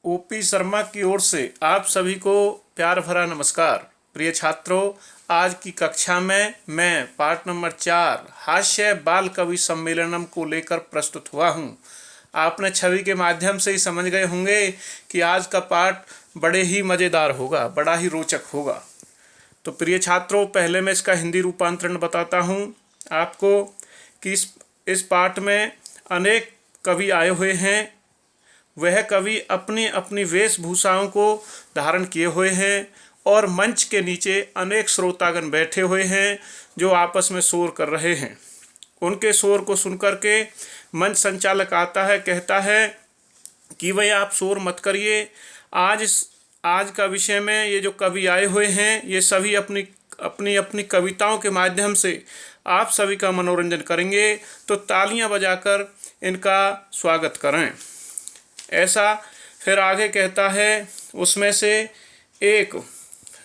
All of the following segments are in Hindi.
ओपी शर्मा की ओर से आप सभी को प्यार भरा नमस्कार। प्रिय छात्रों, आज की कक्षा में मैं पाठ नंबर 4 हास्य बाल कवि सम्मेलनम को लेकर प्रस्तुत हुआ हूं। आपने छवि के माध्यम से ही समझ गए होंगे कि आज का पाठ बड़े ही मज़ेदार होगा, बड़ा ही रोचक होगा। तो प्रिय छात्रों, पहले मैं इसका हिंदी रूपांतरण बताता हूं आपको कि इस पाठ में अनेक कवि आए हुए हैं। वह कवि अपनी अपनी वेशभूषाओं को धारण किए हुए हैं और मंच के नीचे अनेक श्रोतागण बैठे हुए हैं जो आपस में शोर कर रहे हैं। उनके शोर को सुनकर के मंच संचालक आता है, कहता है कि भाई आप शोर मत करिए। आज का विषय में ये जो कवि आए हुए हैं ये सभी अपनी अपनी अपनी कविताओं के माध्यम से आप सभी का मनोरंजन करेंगे, तो तालियां बजाकर इनका स्वागत करें। ऐसा फिर आगे कहता है, उसमें से एक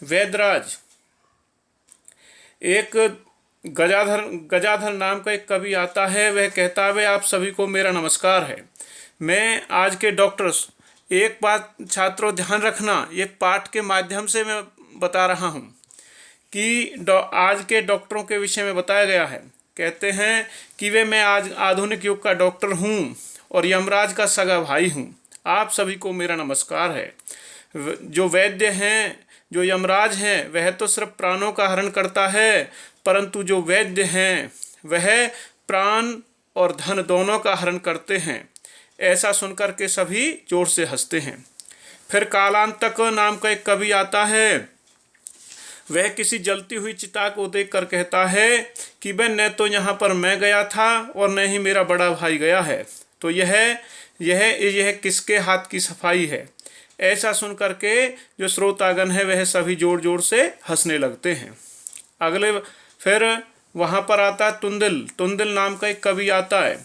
वैदराज, एक गजाधर नाम का एक कवि आता है। वह कहता है, आप सभी को मेरा नमस्कार है। मैं आज के डॉक्टर्स, एक बात छात्रों ध्यान रखना, ये पाठ के माध्यम से मैं बता रहा हूँ कि आज के डॉक्टरों के विषय में बताया गया है। कहते हैं कि मैं आज आधुनिक युग का डॉक्टर हूँ और यमराज का सगा भाई हूँ। आप सभी को मेरा नमस्कार है। जो वैद्य हैं, जो यमराज हैं, वह तो सिर्फ प्राणों का हरण करता है, परंतु जो वैद्य हैं वह प्राण और धन दोनों का हरण करते हैं। ऐसा सुनकर के सभी जोर से हंसते हैं। फिर कालांतक नाम का एक कवि आता है। वह किसी जलती हुई चिता को देखकर कहता है कि न तो यहाँ पर मैं गया था और न ही मेरा बड़ा भाई गया है, तो यह किसके हाथ की सफाई है। ऐसा सुनकर के जो श्रोतागण है वह सभी जोर जोर से हंसने लगते हैं। अगले फिर वहाँ पर आता है तुंदिल नाम का एक कवि आता है।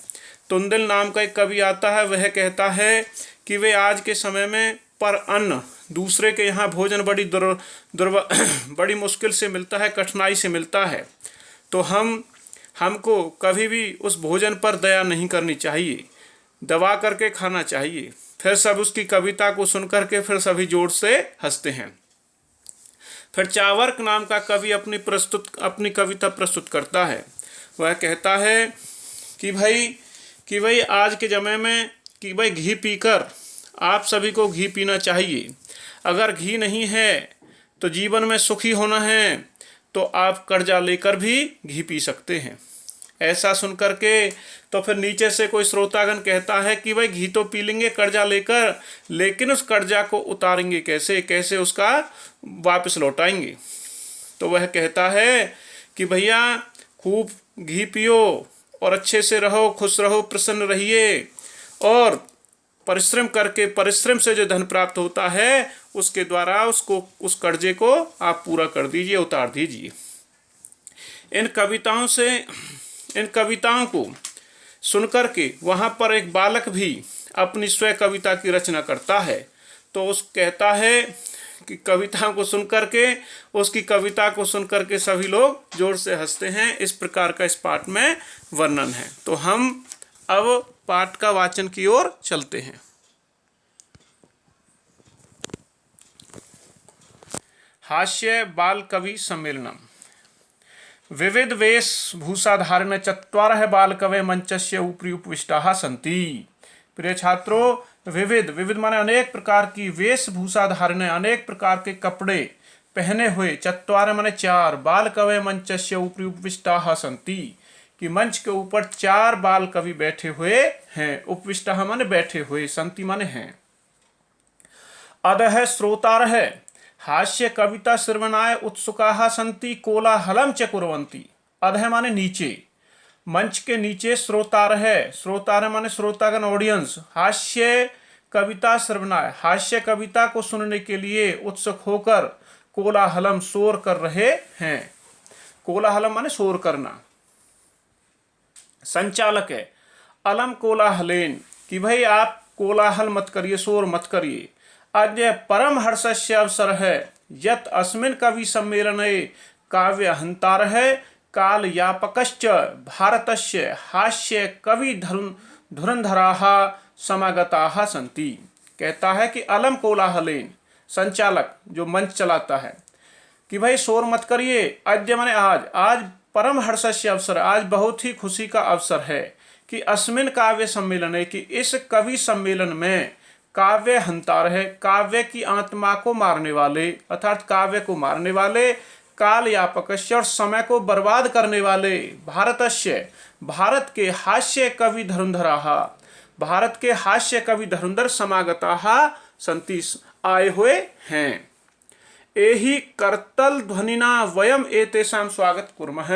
तुंदिल नाम का एक कवि आता है। वह कहता है कि वे आज के समय में पर अन्न, दूसरे के यहाँ भोजन बड़ी मुश्किल से मिलता है, कठिनाई से मिलता है, तो हमको कभी भी उस भोजन पर दया नहीं करनी चाहिए, दबा करके खाना चाहिए। फिर सब उसकी कविता को सुनकर के फिर सभी जोर से हंसते हैं। फिर चावर्क नाम का कवि अपनी कविता प्रस्तुत करता है। वह कहता है कि भाई आज के समय में कि भाई घी पीकर आप सभी को घी पीना चाहिए। अगर घी नहीं है तो जीवन में सुखी होना है, तो आप कर्जा लेकर भी घी पी सकते हैं। ऐसा सुन करके तो फिर नीचे से कोई श्रोतागण कहता है कि भाई घी तो पी लेंगे कर्जा लेकर, लेकिन उस कर्जा को उतारेंगे कैसे उसका वापस लौटाएंगे। तो वह कहता है कि भैया खूब घी पियो और अच्छे से रहो, खुश रहो, प्रसन्न रहिए, और परिश्रम से जो धन प्राप्त होता है उसके द्वारा उस कर्जे को आप पूरा कर दीजिए, उतार दीजिए। इन कविताओं को सुनकर के वहाँ पर एक बालक भी अपनी स्वयं कविता की रचना करता है। तो कहता है कि कविताओं को सुनकर के, उसकी कविता को सुनकर के सभी लोग जोर से हंसते हैं। इस प्रकार का इस पाठ में वर्णन है। तो हम अब पाठ का वाचन की ओर चलते हैं। हास्य बाल कवि सम्मेलनम। विविध वेशभूषाधारण चत्वारः बालकवय मंचस्य उपरि उपविष्टाः सन्ति। प्रिय छात्रों, विविध माने अनेक प्रकार की वेशभूषा धारण, अनेक प्रकार के कपड़े पहने हुए, चत्वार माने 4, बालकवय मंचस्य उपरि उपविष्टाः सन्ति, कि मंच के ऊपर 4 बाल कवि बैठे हुए हैं। उपविष्टाः माने बैठे हुए, सन्ति माने हैं। अधः श्रोतारः हास्य कविता श्रवणाय उत्सुकाः सन्ति कोलाहलं च कुर्वन्ति। अधः माने नीचे, मंच के नीचे श्रोतारः माने श्रोतागण, ऑडियंस, हास्य कविता श्रवणाय, हास्य कविता को सुनने के लिए उत्सुक होकर कोलाहलम, शोर कर रहे हैं। कोलाहलम माने शोर करना। संचालक है अलम कोलाहलेन, कि भाई आप कोलाहल मत करिए, शोर मत करिए। अद्य परम हर्षस्य अवसर है यत् अस्मिन् कवि सम्मेलने काव्य हंतारः काल यापकश्च भारतस्य हास्य कवि धुरंधराः समागताः सन्ति। कहता है कि अलम कोलाहलेन, संचालक जो मंच चलाता है, कि भाई शोर मत करिए, अद्य माने आज परम हर्षस्य अवसर, आज बहुत ही खुशी का अवसर है कि अस्मिन काव्य सम्मेलन है, कि इस कवि सम्मेलन में काव्य हंतार है, काव्य की आत्मा को मारने वाले, अर्थात काव्य को मारने वाले, काल यापकस्य और समय को बर्बाद करने वाले, भारतस्य भारत के हास्य कवि धुरंधराः, भारत के हास्य कवि धुरंधर समागताः संति, आए हुए हैं। एहि करतल ध्वनिना वयम एतेषां स्वागत कुर्मः,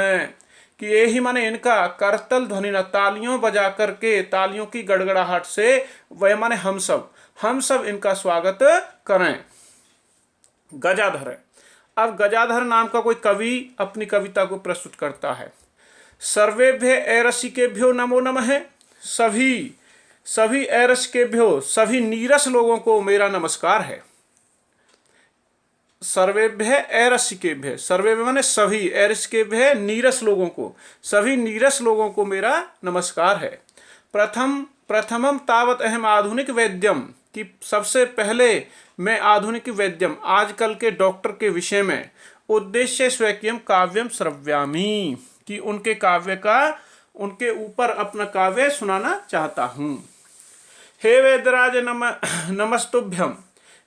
कि यही माने इनका करतल ध्वनिना, तालियों बजा करके, तालियों की गड़गड़ाहट से, वह माने हम सब इनका स्वागत करें। गजाधर, अब गजाधर नाम का कोई कवि अपनी कविता को प्रस्तुत करता है। सर्वेभ्य ऐरसिकेभ्यो नमो नमः, सभी ऐरसिकेभ्यो, सभी नीरस लोगों को मेरा नमस्कार है। सर्वेभ्य ऐरसिकेभ्य, सर्वेभ्य माने सभी, ऐरसिकेभ्य नीरस लोगों को, सभी नीरस लोगों को मेरा नमस्कार है। प्रथमम तावत अहम आधुनिक वैद्यम, कि सबसे पहले मैं आधुनिक वैद्यम, आजकल के डॉक्टर के विषय में, उद्देश्य स्वकीयम काव्यम श्रव्यामि, कि उनके काव्य का, उनके ऊपर अपना काव्य सुनाना चाहता हूँ। हे वैद्यराज नमस्तुभ्यम,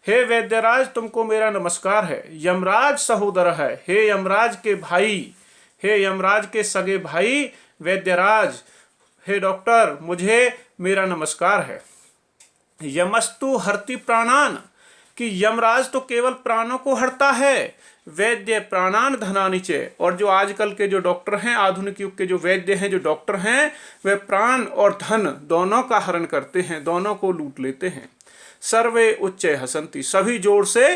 हे वैद्यराज तुमको मेरा नमस्कार है। यमराज सहोदर है, हे यमराज के भाई, हे यमराज के सगे भाई वैद्यराज, हे डॉक्टर मुझे मेरा नमस्कार है। यमस्तु हरति प्राणान, कि यमराज तो केवल प्राणों को हरता है, वैद्य प्राणान धनानि च, और जो आजकल के जो डॉक्टर हैं, आधुनिक युग के जो वैद्य हैं, जो डॉक्टर हैं, वे प्राण और धन दोनों का हरण करते हैं, दोनों को लूट लेते हैं। सर्वे उच्चे हसंती, सभी जोर से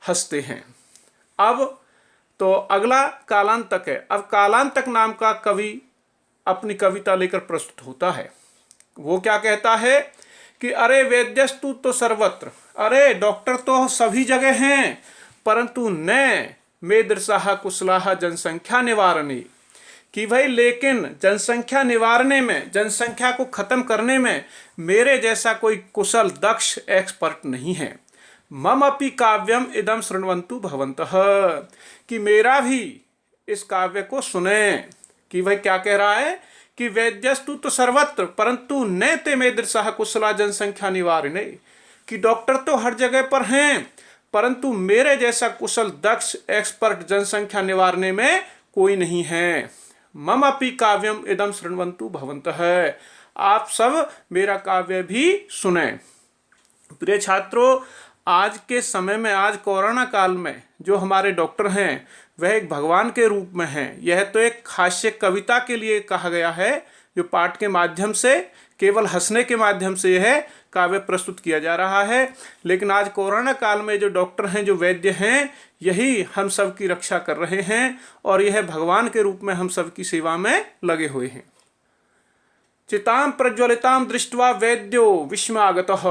हंसते हैं। अब तो अगला कालांतक है। अब कालांतक नाम का कवि अपनी कविता लेकर प्रस्तुत होता है। वो क्या कहता है कि अरे वैद्यस्तु तो सर्वत्र, अरे डॉक्टर तो सभी जगह हैं, परंतु न मेदृशाः कुशलाः जनसंख्या निवारणे, कि भाई लेकिन जनसंख्या निवारने में, जनसंख्या को खत्म करने में मेरे जैसा कोई कुशल दक्ष एक्सपर्ट नहीं है। मम अपि काव्यम इदम शृण्वन्तु भवन्तः, कि मेरा भी इस काव्य को सुने। कि भाई क्या कह रहा है कि वैद्यस्तु तो सर्वत्र परंतु न ते मेदृशाः कुशला जनसंख्या निवारणे, कि डॉक्टर तो हर जगह पर हैं, परंतु मेरे जैसा कुशल दक्ष एक्सपर्ट जनसंख्या निवारने में कोई नहीं है। मम अपि काव्यम इदम शृण्वन्तु भवन्तः, आप सब मेरा काव्य भी सुने। प्रिय छात्रों, आज के समय में, आज कोरोना काल में जो हमारे डॉक्टर हैं वह एक भगवान के रूप में हैं। यह तो एक हास्य कविता के लिए कहा गया है, जो पाठ के माध्यम से, केवल हंसने के माध्यम से यह काव्य प्रस्तुत किया जा रहा है। लेकिन आज कोरोना काल में जो डॉक्टर हैं, जो वैद्य हैं, यही हम सब की रक्षा कर रहे हैं और यह भगवान के रूप में हम सब की सेवा में लगे हुए हैं। चितां प्रज्वलितां दृष्ट्वा वैद्यो विस्मागतः,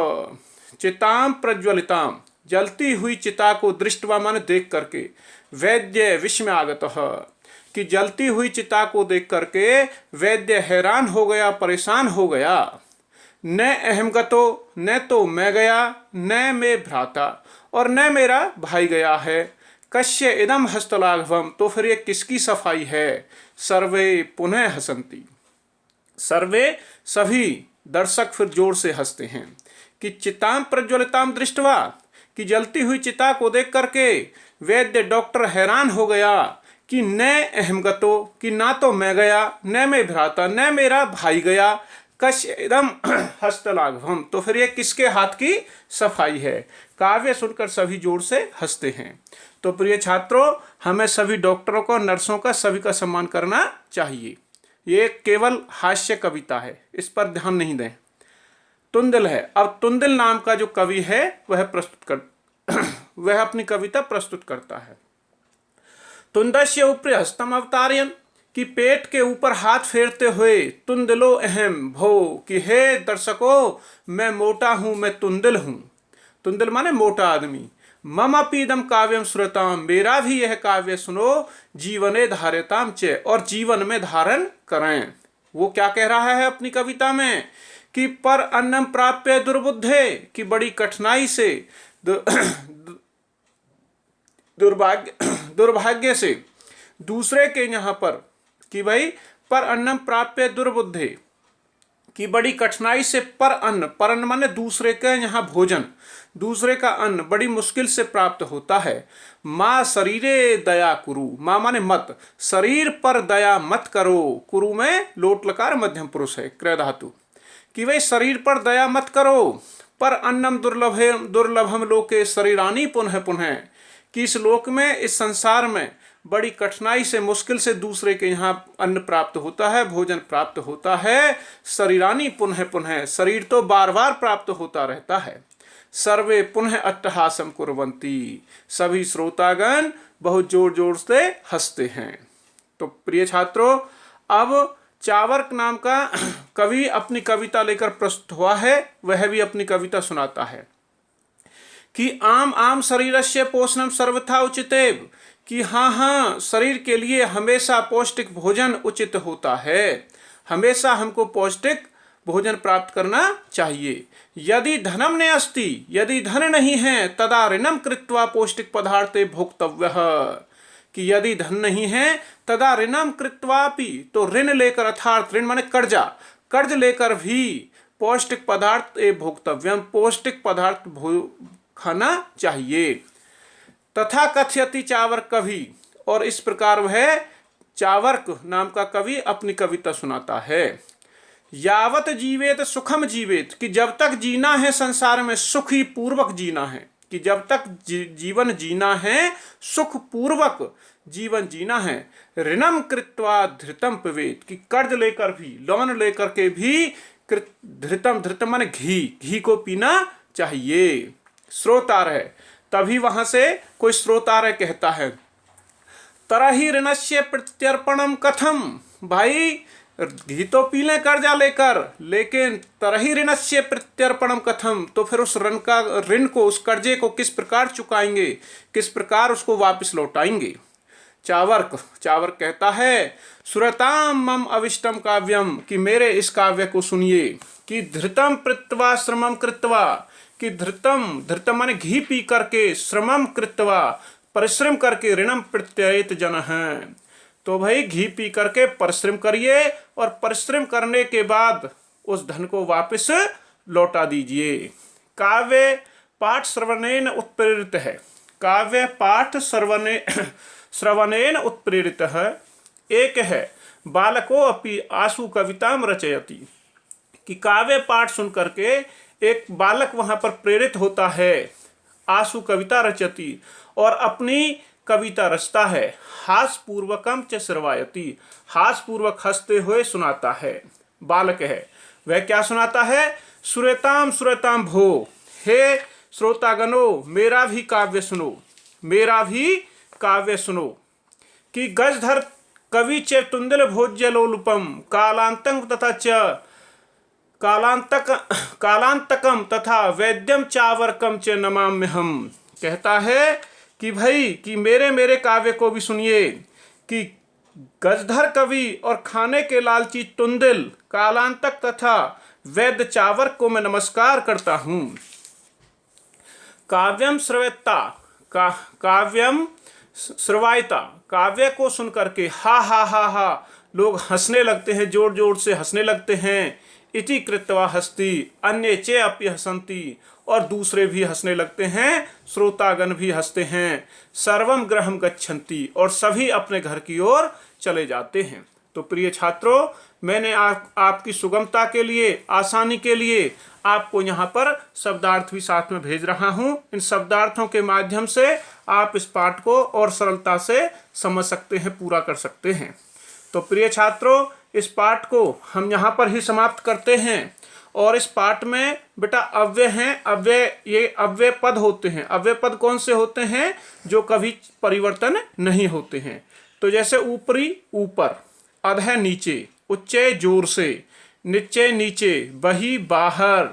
चितां प्रज्वलितां, जलती हुई चिता को दृष्ट्वा माने देख करके, वैद्य विस्मागतः, कि जलती हुई चिता को देख करके वैद्य हैरान हो गया, परेशान हो गया। न अहम गतो, न तो मैं गया, न मैं भ्राता, और न मेरा भाई गया है। कस्य इदम हस्तलाघवम, तो फिर ये किसकी सफाई है। सर्वे पुनः हसंती, सर्वे सभी दर्शक फिर जोर से हंसते हैं। कि चितां प्रज्वलितां दृष्ट्वा, कि जलती हुई चिता को देख करके वैद्य डॉक्टर हैरान हो गया कि न अहम गतो, कि ना तो मैं गया, न मैं भ्राता, न मेरा भाई गया। कस्य इदम हस्तलाघवम, तो फिर ये किसके हाथ की सफाई है। काव्य सुनकर सभी जोर से हंसते हैं। तो प्रिय छात्रों, हमें सभी डॉक्टरों को, नर्सों का, सभी का सम्मान करना चाहिए। ये केवल हास्य कविता है, इस पर ध्यान नहीं दें। तुंदिल है। अब तुंदिल नाम का जो कवि है वह अपनी कविता प्रस्तुत करता है। तुंदस्य ऊपर हस्तम अवतारयन, कि पेट के ऊपर हाथ फेरते हुए, तुंदिलो अहम भो, कि हे दर्शकों मैं मोटा हूँ, मैं तुंदिल हूँ। तुंदिल माने मोटा आदमी। मम अपीदम काव्यम श्रुताम, मेरा भी यह काव्य सुनो, जीवने धार्यताम च, और जीवन में धारण करें। वो क्या कह रहा है अपनी कविता में कि पर अन्नम प्राप्य दुर्बुद्धे, कि बड़ी कठिनाई से दुर्भाग्य से दूसरे के यहाँ पर, कि भाई पर अन्नम प्राप्य दुर्बुद्धे, कि बड़ी कठिनाई से पर अन्न माने दूसरे के यहाँ भोजन, दूसरे का अन्न बड़ी मुश्किल से प्राप्त होता है। माँ शरीरे दया कुरु, माँ माने मत, शरीर पर दया मत करो। कुरु में लोट लकार मध्यम पुरुष है, क्रिया धातु, कि भाई शरीर पर दया मत करो। पर अन्नम दुर्लभम लोके शरीरानी पुनः पुनः, कि इस लोक में, इस संसार में बड़ी कठिनाई से, मुश्किल से दूसरे के यहाँ अन्न प्राप्त होता है, भोजन प्राप्त होता है। शरीरानी पुनः पुनः, शरीर तो बार बार प्राप्त होता रहता है। सर्वे पुनः अट्टहासम कुर्वन्ति, सभी श्रोतागण बहुत जोर जोर से हंसते हैं। तो प्रिय छात्रों, अब चावर्क नाम का कवि अपनी कविता लेकर प्रस्तुत हुआ है, वह भी अपनी कविता सुनाता है कि आम आम शरीरस्य पोषणम सर्वथा उचितेव, कि हाँ, शरीर के लिए हमेशा पौष्टिक भोजन उचित होता है, हमेशा हमको पौष्टिक भोजन प्राप्त करना चाहिए। यदि धनम ने अस्ति, यदि धन नहीं है, तदा ऋणम कृत्वा पौष्टिक पदार्थे भोक्तव्यः, कि यदि धन नहीं है तदा ऋणम कृत्वापि, तो ऋण लेकर, अर्थात ऋण माने कर्ज लेकर भी पौष्टिक पदार्थ भोक्तव्यम, पौष्टिक पदार्थ खाना चाहिए। तथा कथयति चावर्क कवि, और इस प्रकार वह चावर्क नाम का कवि अपनी कविता सुनाता है। यावत जीवेत सुखम जीवेत, कि जब तक जीना है संसार में सुखी पूर्वक जीना है, कि जब तक जीवन जीना है सुख पूर्वक जीवन जीना है। ऋणम कृत्वा धृतम पिबेत, कि कर्ज लेकर भी, लोन लेकर के भी धृतम, धृतम माने घी को पीना चाहिए। श्रोतार है, तभी वहां से कोई श्रोतार कहता है, तरहि ऋणस्य प्रत्यर्पणम कथम, भाई घी तो पी लें कर्जा लेकर, लेकिन तरहि ऋणस्य प्रत्यर्पणम कथम, तो फिर उस ऋण को, उस कर्जे को किस प्रकार चुकाएंगे, किस प्रकार उसको वापस लौटाएंगे। चावर्क कहता है, सुरताम मम अविष्टम काव्यम, कि मेरे इस काव्य को सुनिए, कि धृतम कृत्वा श्रमम कृत्वा, कि धृतम माने घी पी करके, श्रमम कृत्वा परिश्रम करके, ऋणम प्रत्ययित जन है, तो भाई घी पी करके परिश्रम करिए, और परिश्रम करने के बाद उस धन को वापस लौटा दीजिए। काव्य पाठ श्रवणेन उत्प्रेरित है, काव्य पाठ श्रवणेन उत्प्रेरित है। एक है बालको अपि आशु कविताम रचयति, कि काव्य पाठ सुन करके एक बालक वहां पर प्रेरित होता है, आशु कविता रचयति, और अपनी कविता रचता है। हास पूर्वकम च श्रवायति, हास पूर्वक हंसते हुए सुनाता है। बालक है वह क्या सुनाता है, सुरताम सुरताम भो, हे श्रोतागणों मेरा भी काव्य सुनो, मेरा भी काव्य सुनो। कि गजधर कवि च तुंदिल भोज्य लोलुपम, कालांतक तथा च कालांतकम तथा वैद्यम चावर्कम च नमाम्यहम, कहता है कि भाई, कि मेरे काव्य को भी सुनिए, कि गजधर कवि और खाने के लालची तुंदिल, कालांतक तथा वैद्य चावर्क को मैं नमस्कार करता हूँ। काव्यम श्रवेत्ता, काव्यम श्रवायता, काव्य को सुन करके हा लोग हंसने लगते हैं, जोर जोर से हंसने लगते हैं। इति कृत्वा हस्ति, अन्य चे अपि हसन्ति, और दूसरे भी हंसने लगते हैं, श्रोतागण भी हंसते हैं। सर्वम गृहम गच्छन्ति, और सभी अपने घर की ओर चले जाते हैं। तो प्रिय छात्रों, मैंने आपकी सुगमता के लिए, आसानी के लिए आपको यहाँ पर शब्दार्थ भी साथ में भेज रहा हूँ। इन शब्दार्थों के माध्यम से आप इस पाठ को और सरलता से समझ सकते हैं, पूरा कर सकते हैं। तो प्रिय छात्रों, इस पाठ को हम यहाँ पर ही समाप्त करते हैं। और इस पाठ में बेटा अव्यय हैं, ये अव्यय पद होते हैं। अव्यय पद कौन से होते हैं, जो कभी परिवर्तन नहीं होते हैं। तो जैसे ऊपरी ऊपर, अधः नीचे, उच्चे जोर से, नीचे नीचे, बही बाहर,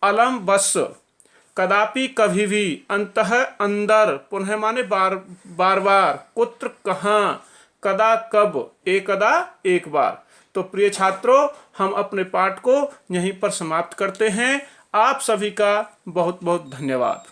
अलम बस, कदापि कभी भी, अंतः अंदर, पुनः माने बार बार, कुत्र कहाँ, कदा कब, एकदा एक बार। तो प्रिय छात्रों, हम अपने पाठ को यहीं पर समाप्त करते हैं। आप सभी का बहुत बहुत धन्यवाद।